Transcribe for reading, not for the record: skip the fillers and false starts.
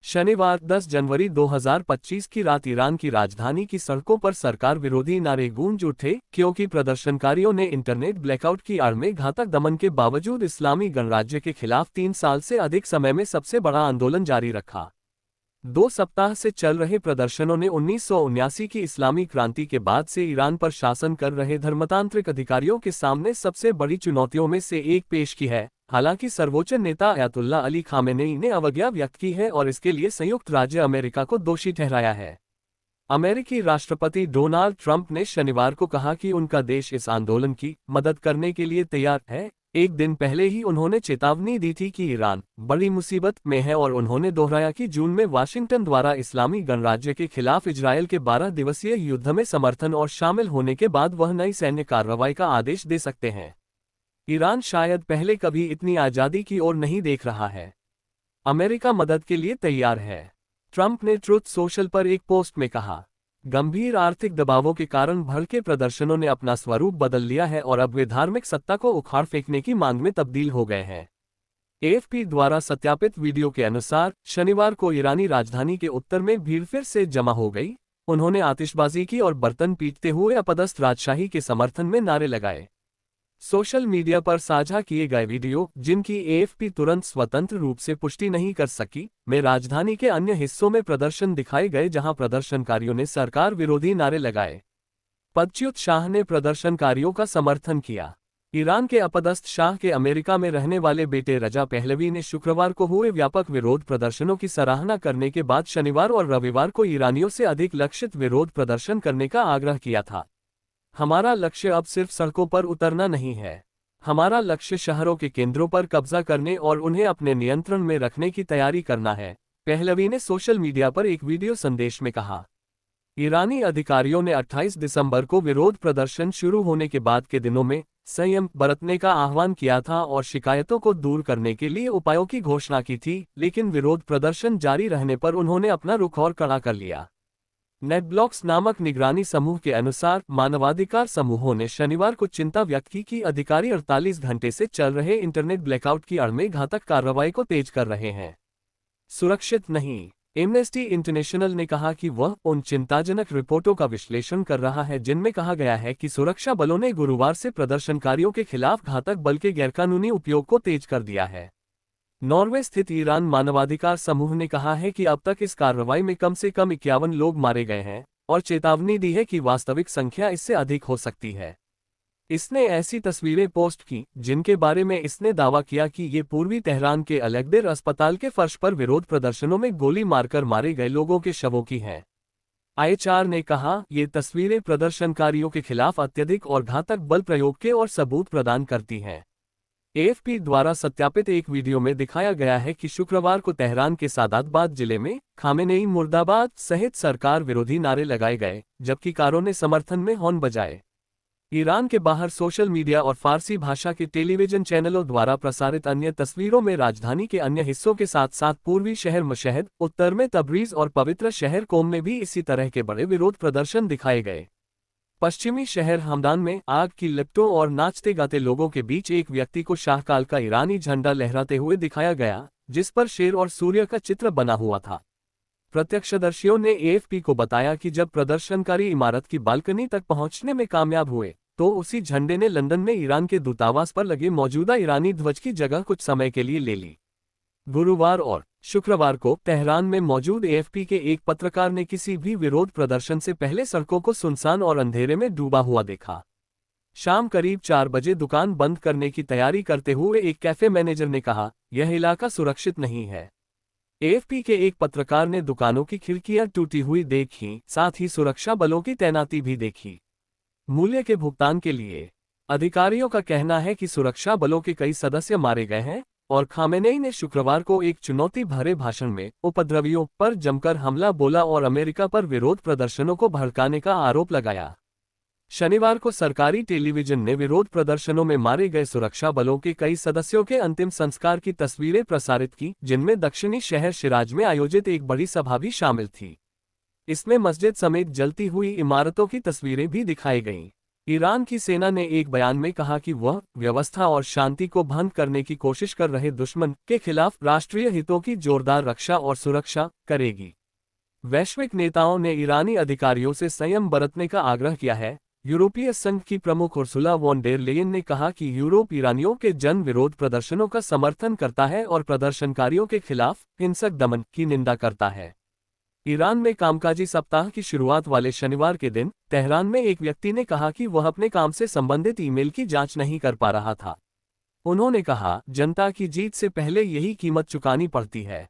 शनिवार 10 जनवरी 2025 की रात ईरान की राजधानी की सड़कों पर सरकार विरोधी नारे गूंज उठे क्योंकि प्रदर्शनकारियों ने इंटरनेट ब्लैकआउट की आड़ में घातक दमन के बावजूद इस्लामी गणराज्य के खिलाफ 3 साल से अधिक समय में सबसे बड़ा आंदोलन जारी रखा। 2 सप्ताह से चल रहे प्रदर्शनों ने 1979 की इस्लामी क्रांति के बाद से ईरान पर शासन कर रहे धर्मतांत्रिक अधिकारियों के सामने सबसे बड़ी चुनौतियों में से एक पेश की है। हालांकि सर्वोच्च नेता अयातुल्ला अली खामेनेई ने अवज्ञा व्यक्त की है और इसके लिए संयुक्त राज्य अमेरिका को दोषी ठहराया है। अमेरिकी राष्ट्रपति डोनाल्ड ट्रंप ने शनिवार को कहा कि उनका देश इस आंदोलन की मदद करने के लिए तैयार है। एक दिन पहले ही उन्होंने चेतावनी दी थी कि ईरान बड़ी मुसीबत में है और उन्होंने दोहराया कि जून में वाशिंगटन द्वारा इस्लामी गणराज्य के खिलाफ इजरायल के 12 दिवसीय युद्ध में समर्थन और शामिल होने के बाद वह नई सैन्य कार्रवाई का आदेश दे सकते हैं। ईरान शायद पहले कभी इतनी आज़ादी की ओर नहीं देख रहा है। अमेरिका मदद के लिए तैयार है, ट्रंप ने ट्रुथ सोशल पर एक पोस्ट में कहा। गंभीर आर्थिक दबावों के कारण भड़के प्रदर्शनों ने अपना स्वरूप बदल लिया है और अब वे धार्मिक सत्ता को उखाड़ फेंकने की मांग में तब्दील हो गए हैं। एएफपी द्वारा सत्यापित वीडियो के अनुसार शनिवार को ईरानी राजधानी के उत्तर में भीड़ फिर से जमा हो गई। उन्होंने आतिशबाजी की और बर्तन पीटते हुए अपदस्थ राजशाही के समर्थन में नारे लगाए। सोशल मीडिया पर साझा किए गए वीडियो, जिनकी एएफपी तुरंत स्वतंत्र रूप से पुष्टि नहीं कर सकी, में राजधानी के अन्य हिस्सों में प्रदर्शन दिखाए गए जहां प्रदर्शनकारियों ने सरकार विरोधी नारे लगाए। पदच्युत शाह ने प्रदर्शनकारियों का समर्थन किया। ईरान के अपदस्थ शाह के अमेरिका में रहने वाले बेटे रजा पहलवी ने शुक्रवार को हुए व्यापक विरोध प्रदर्शनों की सराहना करने के बाद शनिवार और रविवार को ईरानियों से अधिक लक्षित विरोध प्रदर्शन करने का आग्रह किया था। हमारा लक्ष्य अब सिर्फ सड़कों पर उतरना नहीं है। हमारा लक्ष्य शहरों के केंद्रों पर कब्जा करने और उन्हें अपने नियंत्रण में रखने की तैयारी करना है, पहलवी ने सोशल मीडिया पर एक वीडियो संदेश में कहा। ईरानी अधिकारियों ने 28 दिसंबर को विरोध प्रदर्शन शुरू होने के बाद के दिनों में संयम बरतने का आह्वान किया था और शिकायतों को दूर करने के लिए उपायों की घोषणा की थी, लेकिन विरोध प्रदर्शन जारी रहने पर उन्होंने अपना रुख और कड़ा कर लिया। नेटब्लॉक्स नामक निगरानी समूह के अनुसार मानवाधिकार समूहों ने शनिवार को चिंता व्यक्त की कि अधिकारी 48 घंटे से चल रहे इंटरनेट ब्लैकआउट की आड़ में घातक कार्रवाई को तेज कर रहे हैं। सुरक्षित नहीं। एमनेस्टी इंटरनेशनल ने कहा कि वह उन चिंताजनक रिपोर्टों का विश्लेषण कर रहा है जिनमें कहा गया है कि सुरक्षा बलों ने गुरुवार से प्रदर्शनकारियों के खिलाफ घातक बल के गैरकानूनी उपयोग को तेज कर दिया है। नॉर्वे स्थित ईरान मानवाधिकार समूह ने कहा है कि अब तक इस कार्रवाई में कम से कम 51 लोग मारे गए हैं और चेतावनी दी है कि वास्तविक संख्या इससे अधिक हो सकती है। इसने ऐसी तस्वीरें पोस्ट की जिनके बारे में इसने दावा किया कि ये पूर्वी तेहरान के अलेक्दर अस्पताल के फर्श पर विरोध प्रदर्शनों में गोली मारकर मारे गए लोगों के शवों की हैं। आईएचआर ने कहा, ये तस्वीरें प्रदर्शनकारियों के खिलाफ अत्यधिक और घातक बल प्रयोग के और सबूत प्रदान करती हैं। एएफपी द्वारा सत्यापित एक वीडियो में दिखाया गया है कि शुक्रवार को तेहरान के सादातबाद जिले में खामेनेई मुर्दाबाद सहित सरकार विरोधी नारे लगाए गए, जबकि कारों ने समर्थन में हॉर्न बजाए। ईरान के बाहर सोशल मीडिया और फारसी भाषा के टेलीविजन चैनलों द्वारा प्रसारित अन्य तस्वीरों में राजधानी के अन्य हिस्सों के साथ साथ पूर्वी शहर मशहद, उत्तर में तबरीज और पवित्र शहर कोम में भी इसी तरह के बड़े विरोध प्रदर्शन दिखाए गए। पश्चिमी शहर हमदान में आग की लिपटों और नाचते गाते लोगों के बीच एक व्यक्ति को शाहकाल का ईरानी झंडा लहराते हुए दिखाया गया, जिस पर शेर और सूर्य का चित्र बना हुआ था। प्रत्यक्षदर्शियों ने एएफपी को बताया कि जब प्रदर्शनकारी इमारत की बालकनी तक पहुंचने में कामयाब हुए, तो उसी झंडे ने लंदन में ईरान के दूतावास पर लगे मौजूदा ईरानी ध्वज की जगह कुछ समय के लिए ले ली। गुरुवार और शुक्रवार को तेहरान में मौजूद एएफपी के एक पत्रकार ने किसी भी विरोध प्रदर्शन से पहले सड़कों को सुनसान और अंधेरे में डूबा हुआ देखा। शाम करीब 4 बजे दुकान बंद करने की तैयारी करते हुए एक कैफे मैनेजर ने कहा, यह इलाका सुरक्षित नहीं है। एएफपी के एक पत्रकार ने दुकानों की खिड़कियां टूटी हुई देखी, साथ ही सुरक्षा बलों की तैनाती भी देखी। मूल्य के भुगतान के लिए अधिकारियों का कहना है कि सुरक्षा बलों के कई सदस्य मारे गए हैं और खामेनेई ने शुक्रवार को एक चुनौती भरे भाषण में उपद्रवियों पर जमकर हमला बोला और अमेरिका पर विरोध प्रदर्शनों को भड़काने का आरोप लगाया। शनिवार को सरकारी टेलीविजन ने विरोध प्रदर्शनों में मारे गए सुरक्षा बलों के कई सदस्यों के अंतिम संस्कार की तस्वीरें प्रसारित की, जिनमें दक्षिणी शहर शिराज में आयोजित एक बड़ी सभा भी शामिल थी। इसमें मस्जिद समेत जलती हुई इमारतों की तस्वीरें भी दिखाई गईं। ईरान की सेना ने एक बयान में कहा कि वह व्यवस्था और शांति को भंग करने की कोशिश कर रहे दुश्मन के खिलाफ राष्ट्रीय हितों की जोरदार रक्षा और सुरक्षा करेगी। वैश्विक नेताओं ने ईरानी अधिकारियों से संयम बरतने का आग्रह किया है। यूरोपीय संघ की प्रमुख उर्सुला वॉन डेर लेयन ने कहा कि यूरोप ईरानियों के जन विरोध प्रदर्शनों का समर्थन करता है और प्रदर्शनकारियों के खिलाफ हिंसक दमन की निंदा करता है। ईरान में कामकाजी सप्ताह की शुरुआत वाले शनिवार के दिन तेहरान में एक व्यक्ति ने कहा कि वह अपने काम से संबंधित ईमेल की जांच नहीं कर पा रहा था। उन्होंने कहा, जनता की जीत से पहले यही कीमत चुकानी पड़ती है।